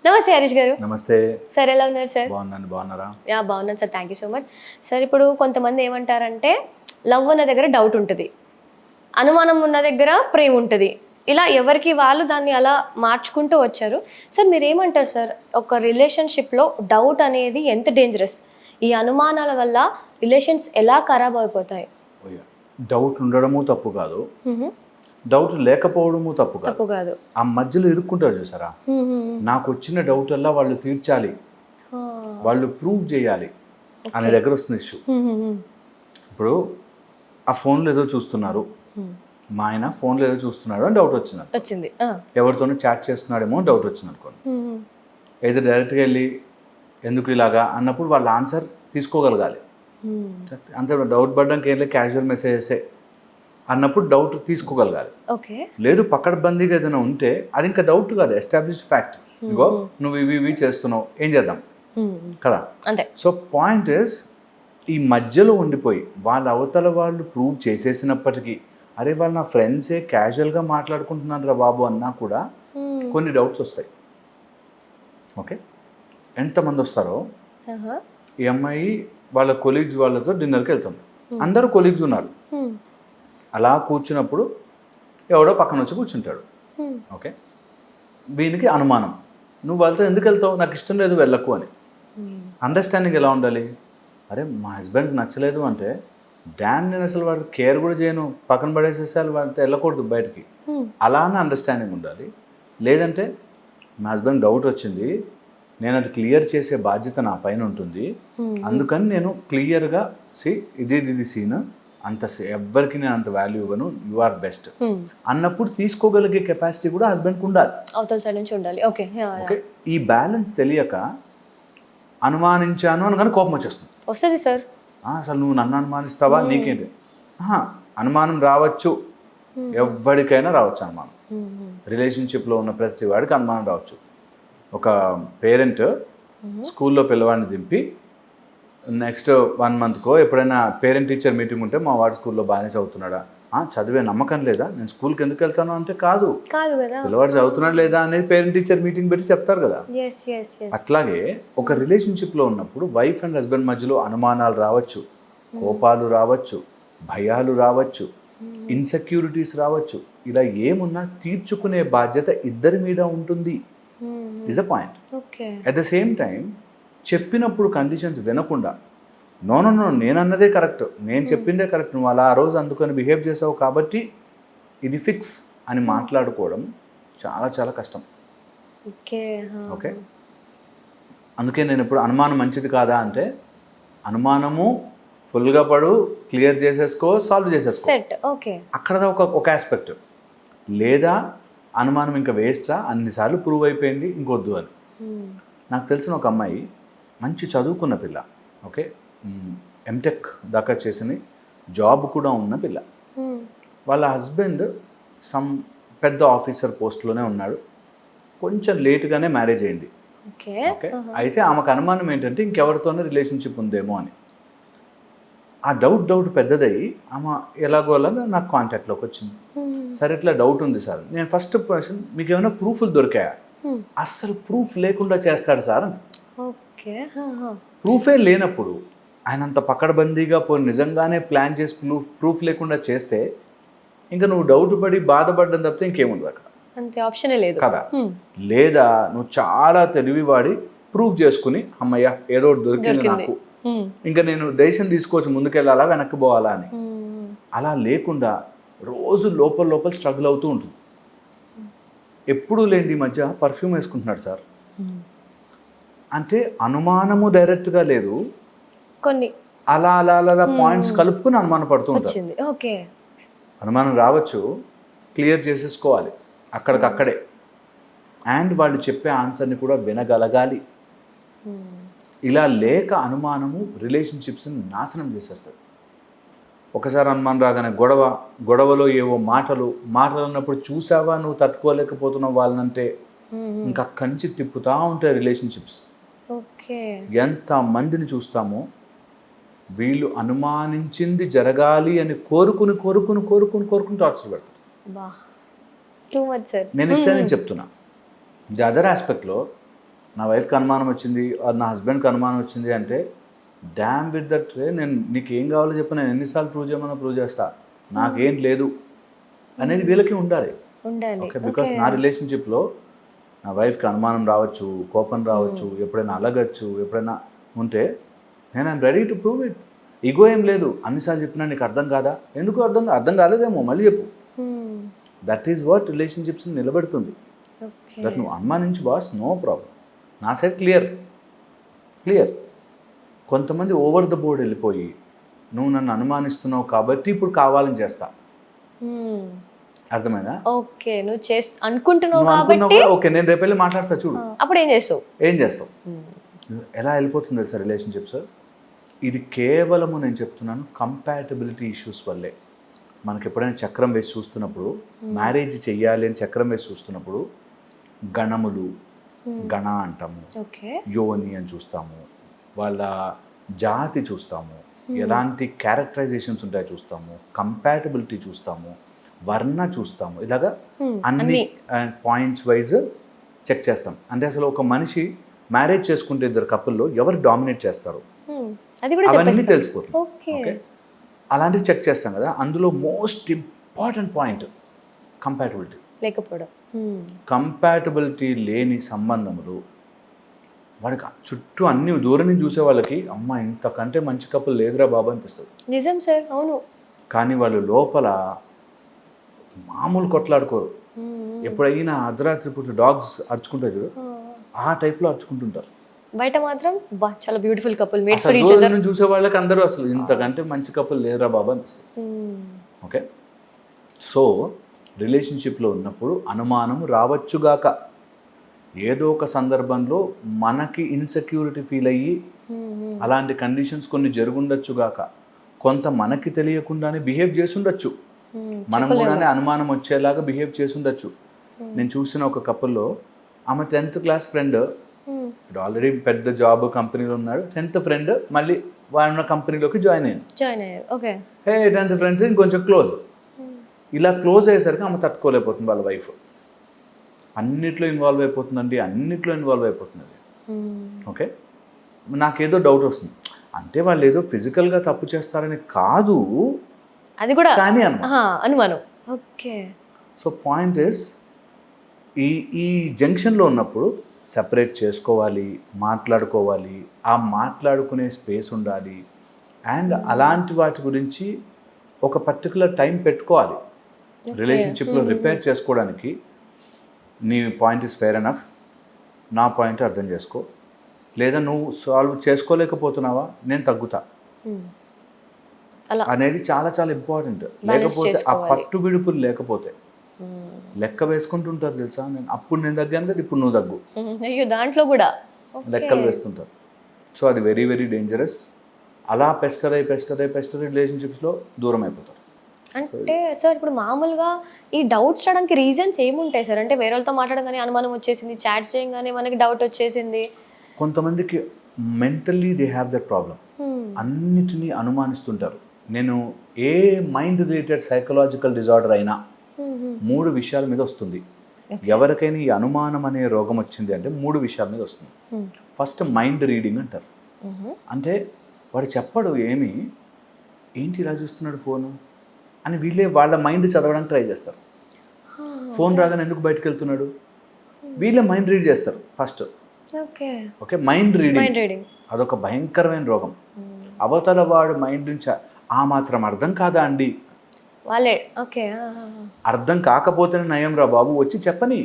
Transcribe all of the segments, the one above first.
నమస్తే హరీష్ గారు. నమస్తే సార్ ఎలా ఉన్నారు సార్? బాగున్నారా? బాగున్నాను sir. Thank you so much sir. ఇప్పుడు కొంతమంది ఏమంటారంటే లవ్ ఉన్న దగ్గర డౌట్ ఉంటుంది, అనుమానం ఉన్న దగ్గర ప్రేమ ఉంటుంది. ఇలా ఎవరికి వాళ్ళు దాన్ని అలా మార్చుకుంటూ వచ్చారు. సార్ మీరేమంటారు సార్, ఒక రిలేషన్షిప్లో డౌట్ అనేది ఎంత డేంజరస్? ఈ అనుమానాల వల్ల రిలేషన్స్ ఎలా ఖరాబ్ అయిపోతాయి? డౌట్ ఉండడము తప్పు కాదు, డౌట్ లేకపోవడము తప్పు కాదు. ఆ మధ్యలో ఇరుక్కుంటారు చూసారా, నాకు వచ్చిన డౌట్ వల్ల వాళ్ళు తీర్చాలి, వాళ్ళు ప్రూవ్ చేయాలి అనే దగ్గర వస్తుంది ఇష్యూ. ఇప్పుడు ఆ ఫోన్లో ఏదో చూస్తున్నారు, మా ఆయన ఫోన్లో ఏదో చూస్తున్నాడు అని డౌట్ వచ్చింది, ఎవరితోనూ చాట్ చేస్తున్నాడేమో డౌట్ వచ్చింది అనుకోండి. ఏదో డైరెక్ట్గా వెళ్ళి ఎందుకు ఇలాగా అన్నప్పుడు వాళ్ళ ఆన్సర్ తీసుకోగలగాలి. అంతే, డౌట్ పడ్డానికి ఏం లేదు, క్యాజువల్ మెసేజెసే అన్నప్పుడు డౌట్ తీసుకోగలగాలి. లేదు పకడ్బందీగా ఏదైనా ఉంటే అది ఇంకా డౌట్ కాదు, ఎస్టాబ్లిష్డ్ ఫ్యాక్ట్. ఇగో నువ్వు ఇవి చేస్తున్నావు, ఏం చేద్దాం కదా. సో పాయింట్ ఇస్, ఈ మధ్యలో ఉండిపోయి వాళ్ళ అవతల వాళ్ళు ప్రూవ్ చేసేసినప్పటికీ అరే వాళ్ళు నా ఫ్రెండ్సే క్యాజువల్గా మాట్లాడుకుంటున్నారు రా బాబు అన్నా కూడా కొన్ని డౌట్స్ వస్తాయి. ఓకే, ఎంతమంది వస్తారో, ఈ అమ్మాయి వాళ్ళ కొలీగ్స్ వాళ్ళతో డిన్నర్కి వెళ్తుంది, అందరూ కొలీగ్స్ ఉన్నారు. అలా కూర్చున్నప్పుడు ఎవడో పక్కన వచ్చి కూర్చుంటాడు. ఓకే, వీనికి అనుమానం, నువ్వు వాళ్ళతో ఎందుకు వెళ్తావు, నాకు ఇష్టం లేదు వెళ్ళకు అని. అండర్స్టాండింగ్ ఎలా ఉండాలి, అరే మా హస్బెండ్కి నచ్చలేదు అంటే డామ్ నేను అసలు వాడికి కేర్ కూడా చేయను, పక్కన పడేసేసి వాళ్ళతో వెళ్ళకూడదు బయటికి, అలానే అండర్స్టాండింగ్ ఉండాలి. లేదంటే మా హస్బెండ్ డౌట్ వచ్చింది, నేను అది క్లియర్ చేసే బాధ్యత నా పైన ఉంటుంది, అందుకని నేను క్లియర్గా ఇది సీన్, అంత ఎవ్వరికి నేను అంత వాల్యూ ఇవ్వను, యు ఆర్ బెస్ట్ అన్నప్పుడు తీసుకోగలిగే కెపాసిటీ కూడా హస్బెండ్కి ఉండాలి, అవతల సైడ్ నుంచి ఉండాలి. ఓకే, ఈ బ్యాలెన్స్ తెలియక అనుమానించాను అనగానే కోపం వస్తుంది సార్. అసలు నువ్వు నన్ను అనుమానిస్తావా, నీకేంటి? అనుమానం రావచ్చు, ఎవరికైనా రావచ్చు అనుమానం. రిలేషన్షిప్లో ఉన్న ప్రతి వాడికి అనుమానం రావచ్చు. ఒక పేరెంట్ స్కూల్లో పిల్లవాడిని దింపి నెక్స్ట్ 1 monthకో ఎప్పుడైనా పేరెంట్ టీచర్ మీటింగ్ ఉంటే మా వాడు స్కూల్లో బాగానే చదువుతున్నాడా, చదివే నమ్మకం లేదా, నేను స్కూల్కి ఎందుకు వెళ్తాను అంటే కాదు పిల్లవాడు చదువుతున్నాడు లేదా అనేది పేరెంట్ టీచర్ మీటింగ్ పెట్టి చెప్తారు కదా. అట్లాగే ఒక రిలేషన్షిప్లో ఉన్నప్పుడు వైఫ్ అండ్ హస్బెండ్ మధ్యలో అనుమానాలు రావచ్చు, కోపాలు రావచ్చు, భయాలు రావచ్చు, ఇన్సెక్యూరిటీస్ రావచ్చు. ఇలా ఏమున్నా తీర్చుకునే బాధ్యత ఇద్దరి మీద ఉంటుంది, is a point. At the same time చెప్పినప్పుడు కండిషన్స్ వినకుండా నో నేను అన్నదే కరెక్ట్, నేను చెప్పిందే కరెక్ట్, నువ్వు అలా ఆ రోజు అందుకని బిహేవ్ చేసావు కాబట్టి ఇది ఫిక్స్ అని మాట్లాడుకోవడం చాలా చాలా కష్టం. ఓకే, అందుకే నేను ఇప్పుడు అనుమానం మంచిది కాదా అంటే, అనుమానము ఫుల్గా పడు, క్లియర్ చేసేసుకో, సాల్వ్ చేసేసుకో, అక్కడ ఒక ఆస్పెక్ట్. లేదా అనుమానం ఇంకా వేస్టా, అన్నిసార్లు ప్రూవ్ అయిపోయింది ఇంకొద్దు అని. నాకు తెలిసిన ఒక అమ్మాయి మంచి చదువుకున్న పిల్ల, ఓకే, ఎంటెక్ దాకా చేసిన జాబ్ కూడా ఉన్న పిల్ల. వాళ్ళ హస్బెండ్ సమ్ పెద్ద ఆఫీసర్ పోస్ట్లోనే ఉన్నాడు, కొంచెం లేట్గానే మ్యారేజ్ అయింది. ఓకే, అయితే ఆమెకు అనుమానం ఏంటంటే ఇంకెవరితోనే రిలేషన్షిప్ ఉందేమో అని. ఆ డౌట్ పెద్దదయ్యి ఆమె ఎలాగో అలాగా నాకు కాంటాక్ట్లోకి వచ్చింది. సరే ఇట్లా డౌట్ ఉంది సార్, నేను ఫస్ట్ క్వశ్చన్, మీకు ఏమైనా ప్రూఫ్లు దొరికాయా? అస్సలు ప్రూఫ్ లేకుండా చేస్తాడు సార్ అంట. ప్రూఫే లేనప్పుడు ఆయన అంత పకడ్బందీగా పోయి నిజంగానే ప్లాన్ చేసి ప్రూఫ్ లేకుండా చేస్తే ఇంకా నువ్వు డౌట్ పడి బాధపడ్డం తప్పితే ఇంకేముండదు అక్కడ, అంతే, ఆప్షనే లేదు కదా. లేదా నువ్వు చాలా తెలివి వాడి ప్రూఫ్ చేసుకుని అమ్మయ్య ఏదో దొరికింది నాకు, ఇంకా నేను డెసిషన్ తీసుకోవచ్చు ముందుకెళ్ళాలా వెనక్కి పోవాలా అని. అలా లేకుండా రోజు లోపల స్ట్రగుల్ అవుతూ ఉంటుంది. ఎప్పుడూ లేని ఈ మధ్య పర్ఫ్యూమ్ వేసుకుంటున్నాడు సార్ అంటే అనుమానము డైరెక్ట్గా లేదు, కొన్ని అలా పాయింట్స్ కలుపుకుని అనుమానం పడుతూ ఉంటారు. అనుమానం రావచ్చు, క్లియర్ చేసేసుకోవాలి అక్కడికక్కడే. అండ్ వాళ్ళు చెప్పే ఆన్సర్ని కూడా వినగలగాలి. ఇలా లేక అనుమానము రిలేషన్షిప్స్ని నాశనం చేసేస్తుంది. ఒకసారి అనుమానం రాగానే గొడవలో ఏవో మాటలు అన్నప్పుడు చూసావా నువ్వు తట్టుకోలేకపోతున్నావు వాళ్ళనంటే ఇంకా కంచి తిప్పుతూ ఉంటాయి రిలేషన్షిప్స్. ఎంత మందిని చూస్తామో వీళ్ళు అనుమానించింది జరగాలి అని కోరుకుని టార్చర్ పెడతారు. నేను చెప్తున్నా. ది అదర్ ఆస్పెక్ట్లో నా వైఫ్కి అనుమానం వచ్చింది ఆర్ నా హస్బెండ్కి అనుమానం వచ్చింది అంటే డ్యామ్ విత్ దట్ నేను నీకు ఏం కావాలో చెప్పి నేను ఎన్నిసార్లు ప్రూవ్ చేయమన్నా ప్రూవ్ చేస్తా, నాకేం లేదు అనేది వీళ్ళకి ఉండాలి. ఉండాలి. ఓకే, బికాస్ నా రిలేషన్షిప్లో నా వైఫ్కి అనుమానం రావచ్చు, కోపం రావచ్చు, ఎప్పుడైనా అలగచ్చు, ఎప్పుడైనా ఉంటే నేను I'm ready to prove it. Ego ఏం లేదు, అన్నిసార్లు చెప్పినా నీకు అర్థం కాదా, ఎందుకు అర్థం కాలేదేమో మళ్ళీ చెప్పు. దట్ ఈస్ వాట్ రిలేషన్షిప్స్ నిలబెడుతుంది. దట్ నువ్వు అనుమానించు బాస్, నో ప్రాబ్లం, నా సైడ్ క్లియర్. కొంతమంది ఓవర్ ద బోర్డ్ వెళ్ళిపోయి నువ్వు నన్ను అనుమానిస్తున్నావు కాబట్టి ఇప్పుడు కావాలని చేస్తా, అర్థమైనా? ఓకే, నువ్వు అనుకుంటున్నావు కాబట్టి ఓకే నేను రేపు వెళ్ళి మాట్లాడతా చూడు, అప్పుడు ఏం చేస్తావు? ఎలా వెళ్ళిపోతుంది తెలుసా రిలేషన్షిప్స్? ఇది కేవలము నేను చెప్తున్నాను కంపాటబిలిటీ ఇష్యూస్ వల్లే. మనకి ఎప్పుడైనా చక్రం వేసి చూస్తున్నప్పుడు, మ్యారేజ్ చెయ్యాలి అని చక్రం వేసి చూస్తున్నప్పుడు గణములు, గణ అంటాము, యోని అని చూస్తాము, వాళ్ళ జాతి చూస్తాము, ఎలాంటి క్యారెక్టరైజేషన్స్ ఉంటాయో చూస్తాము, కంపాటబిలిటీ చూస్తాము, వర్ణ చూస్తాము, ఇలాగా అన్ని పాయింట్స్ వైజ్ చెక్ చేస్తాం. అంటే అసలు ఒక మనిషి మ్యారేజ్ చేసుకుంటే ఇద్దరు కపుల్లో ఎవరు డామినేట్ చేస్తారు అవన్నీ తెలిసిపోతుంది. ఓకే, అలాంటివి చెక్ చేస్తాం కదా. అందులో మోస్ట్ ఇంపార్టెంట్ పాయింట్ కంపాటబిలిటీ లేకపోవడం. కంపాటబిలిటీ లేని సంబంధములు వాడికి చుట్టూ అన్ని దూరం నుంచి చూసే వాళ్ళకి అమ్మ ఇంతకంటే మంచి కప్పులు లేదురా బాబు అనిపిస్తుంది. నిజం సార్, అవును. కానీ వాళ్ళు లోపల మామూలు కొట్లాడుకోరు. ఎప్పుడైనా అర్ధరాత్రి పూట డాగ్స్ అరుచుకుంటారు చూడు, ఆ టైప్లో అరుచుకుంటుంటారు. బయట మాత్రం చాలా బ్యూటిఫుల్ కపుల్ చూసే వాళ్ళకి అందరూ అసలు ఇంతకంటే మంచి కపుల్ లేదురా బాబు అనిపిస్తుంది. ఓకే, సో రిలేషన్షిప్లో ఉన్నప్పుడు అనుమానం రావచ్చుగాక, ఏదో ఒక సందర్భంలో మనకి ఇన్సెక్యూరిటీ ఫీల్ అయ్యి అలాంటి కండిషన్స్ కొన్ని జరుగుండొచ్చుగాక, కొంత మనకి తెలియకుండానే బిహేవ్ చేసి ఉండొచ్చు, మనం కూడానే అనుమానం వచ్చేలాగా బిహేవ్ చేసి ఉండొచ్చు. నేను చూసిన ఒక కపుల్లో ఆమె 10th క్లాస్ ఫ్రెండ్, ఆల్రెడీ పెద్ద జాబ్ కంపెనీలో ఉన్నాడు, 10th ఫ్రెండ్ మళ్ళీ వాళ్ళ కంపెనీలోకి జాయిన్ అయ్యారు. హే 10th ఫ్రెండ్స్ ఇంకొంచెం క్లోజ్. ఇలా క్లోజ్ అయ్యేసరికి ఆమె తట్టుకోలేకపోతుంది. వాళ్ళ వైఫ్ అన్నిట్లో ఇన్వాల్వ్ అయిపోతుందండి, అన్నిట్లో ఇన్వాల్వ్ అయిపోతుంది. ఓకే, నాకేదో డౌట్ వస్తుంది, అంటే వాళ్ళు ఏదో ఫిజికల్గా తప్పు చేస్తారని కాదు, అది కూడా కానీ అనుమానం. ఓకే, సో పాయింట్ ఇస్ ఈ జంక్షన్లో ఉన్నప్పుడు సెపరేట్ చేసుకోవాలి, మాట్లాడుకోవాలి, ఆ మాట్లాడుకునే స్పేస్ ఉండాలి, అండ్ అలాంటి వాటి గురించి ఒక పర్టికులర్ టైం పెట్టుకోవాలి. రిలేషన్షిప్లో రిపేర్ చేసుకోవడానికి నీ పాయింట్ ఇస్ ఫెయిర్ ఎనఫ్, నా పాయింట్ అర్థం చేసుకో, లేదా నువ్వు సాల్వ్ చేసుకోలేకపోతున్నావా నేను తగ్గుతా అనేది చాలా చాలా ఇంపార్టెంట్. లేకపోతే ఆ పట్టు విడుపులు లేకపోతే లెక్క వేసుకుంటుంటారు తెలుసా, అప్పుడు నేను తగ్గాను కదా ఇప్పుడు నువ్వు తగ్గు, దాంట్లో కూడా లెక్కలు వేస్తుంటారు. సో అది వెరీ వెరీ డేంజరస్. అలా పెస్టర్ అయ్యి రిలేషన్షిప్స్లో దూరం అయిపోతారు. అంటే సార్ ఇప్పుడు మామూలుగా ఈ డౌట్స్ రావడానికి రీజన్స్ ఏముంటాయి సార్? అంటే వేరే వాళ్ళతో మాట్లాడగానే అనుమానం వచ్చేసింది, చాట్స్ చేయగానే మనకి డౌట్ వచ్చేసింది. కొంతమందికి mentally they have that problem, అన్నిటినీ అనుమానిస్తుంటారు. నేను ఏ మైండ్ రిలేటెడ్ సైకలాజికల్ డిజార్డర్ అయినా 3 విషయాల మీద వస్తుంది. ఎవరికైనా ఈ అనుమానం అనే రోగం వచ్చింది అంటే 3 విషయాల మీద వస్తుంది. ఫస్ట్ మైండ్ రీడింగ్ అంటారు. అంటే వాడు చెప్పడు ఏంటి ఇలా చూస్తున్నాడు ఫోను అని, వీళ్ళే వాళ్ళ మైండ్ చదవడానికి ట్రై చేస్తారు. ఫోన్ రాగానే ఎందుకు బయటకు వెళ్తున్నాడు, వీళ్ళే మైండ్ రీడ్ చేస్తారు ఫస్ట్. ఓకే, మైండ్ రీడింగ్ అదొక భయంకరమైన రోగం. అవతల వాడు మైండ్ నుంచి ఆ మాత్రం అర్థం కాదా అండి, వాళ్ళే అర్థం కాకపోతేనే నయం రా బాబు, వచ్చి చెప్పని,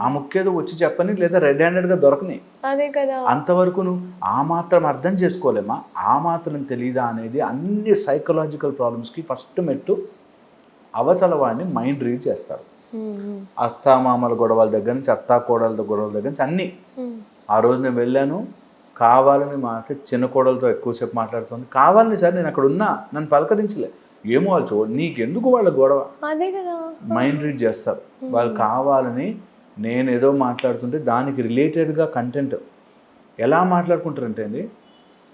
ఆ ముఖ్యేదో వచ్చి చెప్పని, లేదా రెడ్ హ్యాండెడ్గా దొరకని. అదే కదా, అంతవరకు నువ్వు ఆ మాత్రం అర్థం చేసుకోలేమా, ఆ మాత్రం తెలీదా అనేది అన్ని సైకలాజికల్ ప్రాబ్లమ్స్కి ఫస్ట్ మెట్టు అవతల వాడిని మైండ్ రీడ్ చేస్తారు. అత్తామామల గొడవల దగ్గర నుంచి, అత్తా కోడల గొడవల దగ్గర నుంచి అన్నీ. ఆ రోజు నేను వెళ్ళాను, కావాలని చిన్న కోడలతో ఎక్కువసేపు మాట్లాడుతుంది, కావాలని సార్ నేను అక్కడ ఉన్నా, నన్ను పలకరించలే, ఏమో వాళ్ళు చూడ, నీకెందుకు వాళ్ళ గొడవ, అదే కదా, మైండ్ రీడ్ చేస్తారు వాళ్ళు. కావాలని నేను ఏదో మాట్లాడుతుంటే దానికి రిలేటెడ్గా కంటెంట్ ఎలా మాట్లాడుకుంటారంటే అండి,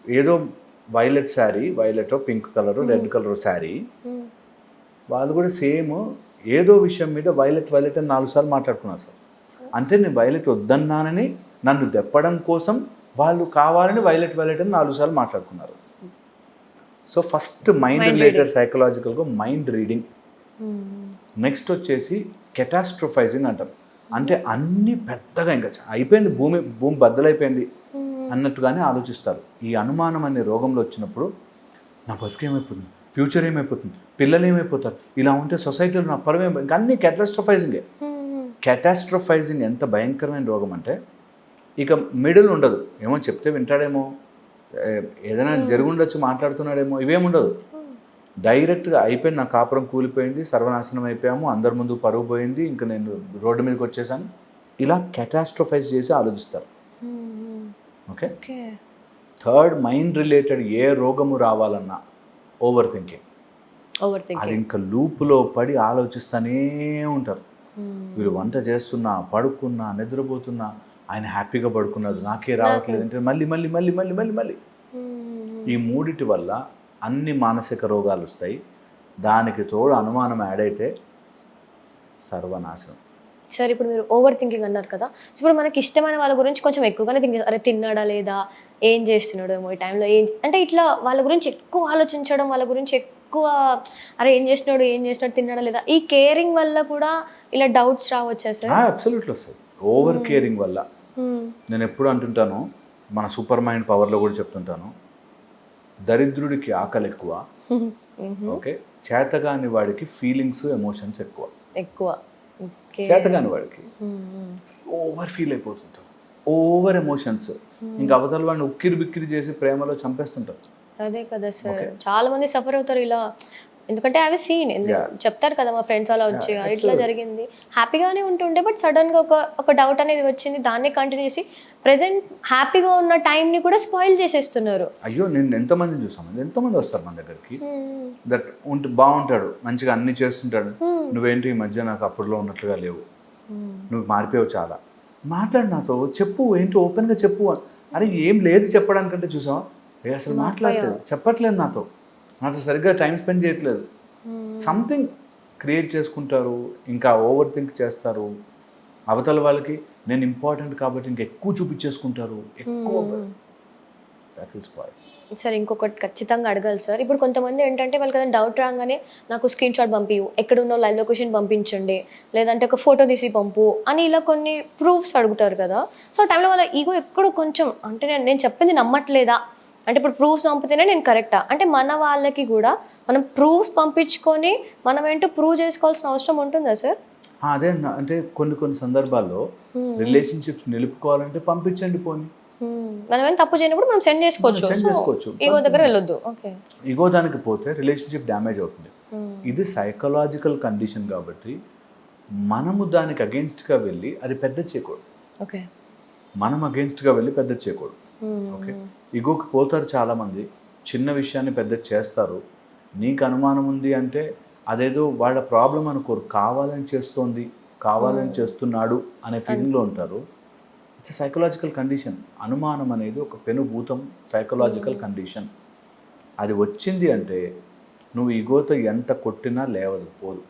ఏదో violet sari, violet pink colour red colour sari, వాళ్ళు కూడా సేమ్ ఏదో విషయం మీద వైలెట్ అని 4 సార్లు మాట్లాడుకున్నారు సార్. అంటే నేను వైలెట్ వద్దన్నానని నన్ను దెప్పడం కోసం వాళ్ళు కావాలని వైలెట్ అని 4 సార్లు మాట్లాడుకున్నారు. సో ఫస్ట్ మైండ్ రిలేటెడ్ సైకలాజికల్గా మైండ్ రీడింగ్. నెక్స్ట్ వచ్చేసి కెటాస్ట్రోఫైజింగ్ అంటారు. అంటే అన్ని పెద్దగా ఇంకా అయిపోయింది, భూమి బద్దలైపోయింది అన్నట్టుగానే ఆలోచిస్తారు. ఈ అనుమానం అనే రోగంలో వచ్చినప్పుడు నా బతుకు ఏమైపోతుంది, ఫ్యూచర్ ఏమైపోతుంది, పిల్లలు ఏమైపోతారు, ఇలా ఉంటే సొసైటీలో నా పరువు ఇంకా అన్ని కెటాస్ట్రోఫైజింగే. కెటాస్ట్రోఫైజింగ్ ఎంత భయంకరమైన రోగం అంటే ఇక మిడిల్ ఉండదు. ఏమో చెప్తే వింటాడేమో, ఏదైనా జరుగుండొచ్చు, మాట్లాడుతున్నాడేమో, ఇవేముండదు. డైరెక్ట్గా అయిపోయింది, నా కాపురం కూలిపోయింది, సర్వనాశనం అయిపోయాము, అందరి ముందు పరుగు పోయింది, ఇంకా నేను రోడ్డు మీదకి వచ్చేసాను, ఇలా కెటాస్ట్రోఫైజ్ చేసి ఆలోచిస్తారు. ఓకే. థర్డ్, మైండ్ రిలేటెడ్ ఏ రోగము రావాలన్నా ఓవర్ థింకింగ్. అది ఇంకా లూప్లో పడి ఆలోచిస్తూనే ఉంటారు. వీళ్ళు వంట చేస్తున్నా, పడుకున్నా, నిద్రపోతున్నా, ఆయన హ్యాపీగా పడుకున్నాడు, నాకే రావట్లేదు అంటే మళ్ళీ మళ్ళీ మళ్ళీ మళ్ళీ మళ్ళీ మళ్ళీ ఈ మూడిటి వల్ల అన్ని మానసిక రోగాలు వస్తాయి. దానికి తోడు అనుమానం యాడ్ అయితే సర్వనాశనం. సార్ ఇప్పుడు మీరు ఓవర్ థింకింగ్ అన్నారు కదా, సో ఇప్పుడు మనకి ఇష్టమైన వాళ్ళ గురించి కొంచెం ఎక్కువగానే థింక్ చేస్తారు. అరే తిన్నాడా లేదా, ఏం చేస్తున్నాడు ఏమో ఈ టైంలో, ఏం అంటే ఇట్లా వాళ్ళ గురించి ఎక్కువ ఆలోచించడం, వాళ్ళ గురించి ఎక్కువ అరే ఏం చేస్తున్నాడు తిన్నాడా లేదా, ఈ కేరింగ్ వల్ల కూడా ఇలా డౌట్స్ రావచ్చా సార్? అబ్సల్యూట్లీ వస్తుంది. ఓవర్ కేరింగ్ వల్ల. నేను ఎప్పుడు అంటుంటాను, మన సూపర్ మైండ్ పవర్లో కూడా చెప్తుంటాను, దరిద్రుడికి ఆకలి ఎక్కువ, ఓకే, చేతగాని వాడికి ఫీలింగ్స్ ఎమోషన్స్ ఎక్కువ. చేతగాని వాడికి ఓవర్ ఫీల్ అయిపోతుంటారు, ఓవర్ ఎమోషన్స్, ఇంకా అవతల వాడిని ఉక్కిరి బిక్కిరి చేసి ప్రేమలో చంపేస్తుంటారు. అదే కదా సార్, చాలా మంది సఫర్ అవుతారు ఇలా. ఎందుకంటే అవి సీన్ చెప్తారు కదా, మా ఫ్రెండ్స్ అలా వచ్చి ఇట్లా జరిగింది, హ్యాపీగానే ఉంటుండే, బట్ సడన్గా ఒక డౌట్ అనేది వచ్చింది, దాన్ని కంటిన్యూ చేసి ప్రెసెంట్ హ్యాపీగా ఉన్న టైంని కూడా స్పాయిల్ చేసేస్తున్నారు. అయ్యో, నేను ఎంతమందిని చూసాను, ఎంతోమంది వస్తారు మన దగ్గరికి, దట్ బాగుంటాడు, మంచిగా అన్ని చేస్తుంటాడు, నువ్వేంటి ఈ మధ్య నాకు అప్పుడులో ఉన్నట్లుగా లేవు, నువ్వు మారిపోయావు చాలా, మాట్లాడు నాతో, చెప్పు ఏంటి ఓపెన్గా చెప్పు. అరే ఏం లేదు చెప్పడానికంటే చూసావా, అసలు మాట్లాడలేదు, చెప్పట్లేదు నాతో సరిగ్గా టైం స్పెండ్ చేయట్లేదు, సంథింగ్ క్రియేట్ చేసుకుంటారు, ఇంకా ఓవర్ థింక్ చేస్తారు. అవతల వాళ్ళకి నేను ఇంపార్టెంట్ కాబట్టి ఇంకా ఎక్కువ చూపించేసుకుంటారు, ఎక్కువ. సార్ ఇంకొకటి ఖచ్చితంగా అడగాలి సార్. ఇప్పుడు కొంతమంది ఏంటంటే వాళ్ళకి ఏదైనా డౌట్ రాగానే నాకు స్క్రీన్ షాట్ పంపివు, ఎక్కడ ఉన్న లైవ్ లొకేషన్ పంపించండి, లేదంటే ఒక ఫోటో తీసి పంపు అని ఇలా కొన్ని ప్రూఫ్స్ అడుగుతారు కదా. సో టైంలో వాళ్ళ ఈగో ఎక్కడో కొంచెం అంటే నేను చెప్పింది నమ్మట్లేదా, అంటే ఇప్పుడు ప్రూఫ్స్ పంపితేనే నేను కరెక్టా, అంటే మన వాళ్ళకి కూడా మనం ప్రూఫ్స్ పంపించుకొని మనం ఏంటో ప్రూవ్ చేసుకోవాల్సిన అవసరం ఉంటుందా సార్? అదే అంటే కొన్ని సందర్భాల్లో రిలేషన్షిప్స్ నిలుపుకోవాలంటే పంపించండి పోనీ, మనం ఏం తప్పు చేయనప్పుడు మనం సెండ్ చేసుకోవచ్చు, ఈగో దగ్గర వెళ్ళొద్దు. ఓకే, ఈగో దానికి పోతే రిలేషన్షిప్ డ్యామేజ్ అవుతుంది. ఇది సైకలాజికల్ కండిషన్ కాబట్టి మనము దానికి అగెన్స్ట్గా వెళ్ళి అది పెద్ద చేయకూడదు. ఓకే, మనం అగెన్స్ట్గా వెళ్ళి పెద్ద చేయకూడదు. ఓకే, ఈగోకి పోతారు చాలామంది, చిన్న విషయాన్ని పెద్ద చేస్తారు. నీకు అనుమానం ఉంది అంటే అదేదో వాళ్ళ ప్రాబ్లం అనుకోరు, కావాలని చేస్తోంది, కావాలని చేస్తున్నాడు అనే ఫీలింగ్లో ఉంటారు. It's psychological condition. అనుమానం అనేది ఒక పెనుభూతం సైకలాజికల్ కండిషన్. అది వచ్చింది అంటే నువ్వు ఈగోతో ఎంత కొట్టినా లేవదు, పోదు.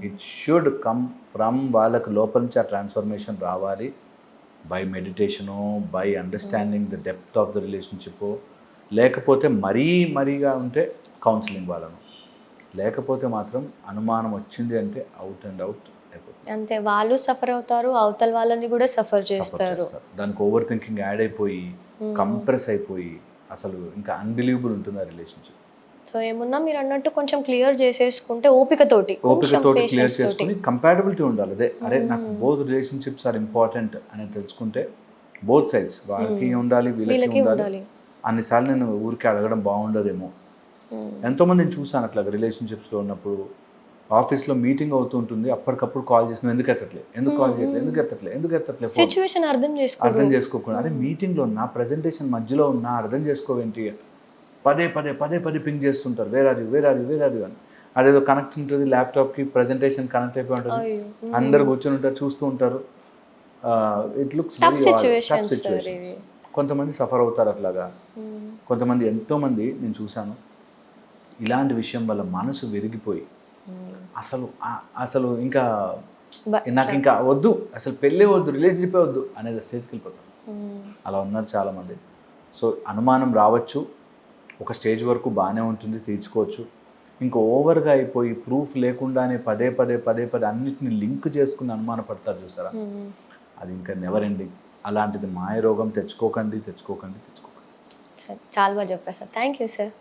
ఇట్ షుడ్ కమ్ ఫ్రమ్ వాళ్ళకి లోపల నుంచి ఆ ట్రాన్స్ఫర్మేషన్ రావాలి. By meditation, by understanding the depth of the relationship, లేకపోతే మరీగా ఉంటే కౌన్సిలింగ్ వాళ్ళను, లేకపోతే మాత్రం అనుమానం వచ్చింది అంటే అవుట్ అండ్ అవుట్ అయిపోతుంది. అంతే, వాళ్ళు సఫర్ అవుతారు, అవతల వాళ్ళని కూడా సఫర్ చేస్తారు. దానికి ఓవర్ థింకింగ్ యాడ్ అయిపోయి కంప్రెస్ అయిపోయి అసలు ఇంకా అన్బిలీవబుల్ ఉంటుంది ఆ రిలేషన్షిప్. సో ఏమున్నా మీరు అన్నట్టు కొంచెం క్లియర్ చేసేసుకుంటే ఓపికతోటి క్లియర్ చేసుకుని కంపాటబిలిటీ ఉండాలి. అదే అరే నాకు బోత్ రిలేషన్షిప్స్ ఆర్ ఇంపార్టెంట్ అని తెలుసుకుంటే బోత్ సైడ్స్ వాళ్ళకి ఉండాలి, వీళ్ళకి ఉండాలి. అన్నిసార్లు నేను ఊరికి అడగడం బాగుండదేమో. ఎంతోమందిని చూసాను అట్లా రిలేషన్షిప్స్లో ఉన్నప్పుడు, ఆఫీస్లో మీటింగ్ అవుతూ ఉంటుంది, అప్పటికప్పుడు కాల్ చేసిన ఎందుకు ఎత్తట్లేదు, ఎందుకు కాల్ చేయట్లేదు, ఎందుకు ఎత్తట్లేదు, సిచ్యువేషన్ అర్థం చేసుకోకుండా అదే మీటింగ్లో ఉన్నా, ప్రెజెంటేషన్ మధ్యలో ఉన్నా అర్థం చేసుకోవేంటి, పదే పింగ్ చేస్తుంటారు, వేరే అని. అదేదో కనెక్ట్ ఉంటుంది ల్యాప్టాప్కి, ప్రజెంటేషన్ కనెక్ట్ అయిపోయి ఉంటుంది, అందరు కూర్చొని ఉంటారు, చూస్తూ ఉంటారు. It looks tough situations. కొంతమంది సఫర్ అవుతారు అట్లాగా. కొంతమంది ఎంతోమంది నేను చూశాను ఇలాంటి విషయం వల్ల మనసు విరిగిపోయి అసలు ఇంకా నాకు ఇంకా వద్దు, అసలు పెళ్ళే వద్దు, రిలేషన్షిప్ వద్దు అనేది స్టేజ్కి వెళ్ళిపోతారు. అలా ఉన్నారు చాలామంది. సో అనుమానం రావచ్చు, ఒక స్టేజ్ వరకు బాగానే ఉంటుంది, తీర్చుకోవచ్చు. ఇంకా ఓవర్గా అయిపోయి ప్రూఫ్ లేకుండానే పదే పదే అన్నిటిని లింక్ చేసుకుని అనుమానపడతారు చూసారా, అది ఇంకా నెవర్ ఎండింగ్. అలాంటిది మాయ రోగం తెచ్చుకోకండి. సార్ చాలా బాగా చెప్పారు సార్. Thank you sir.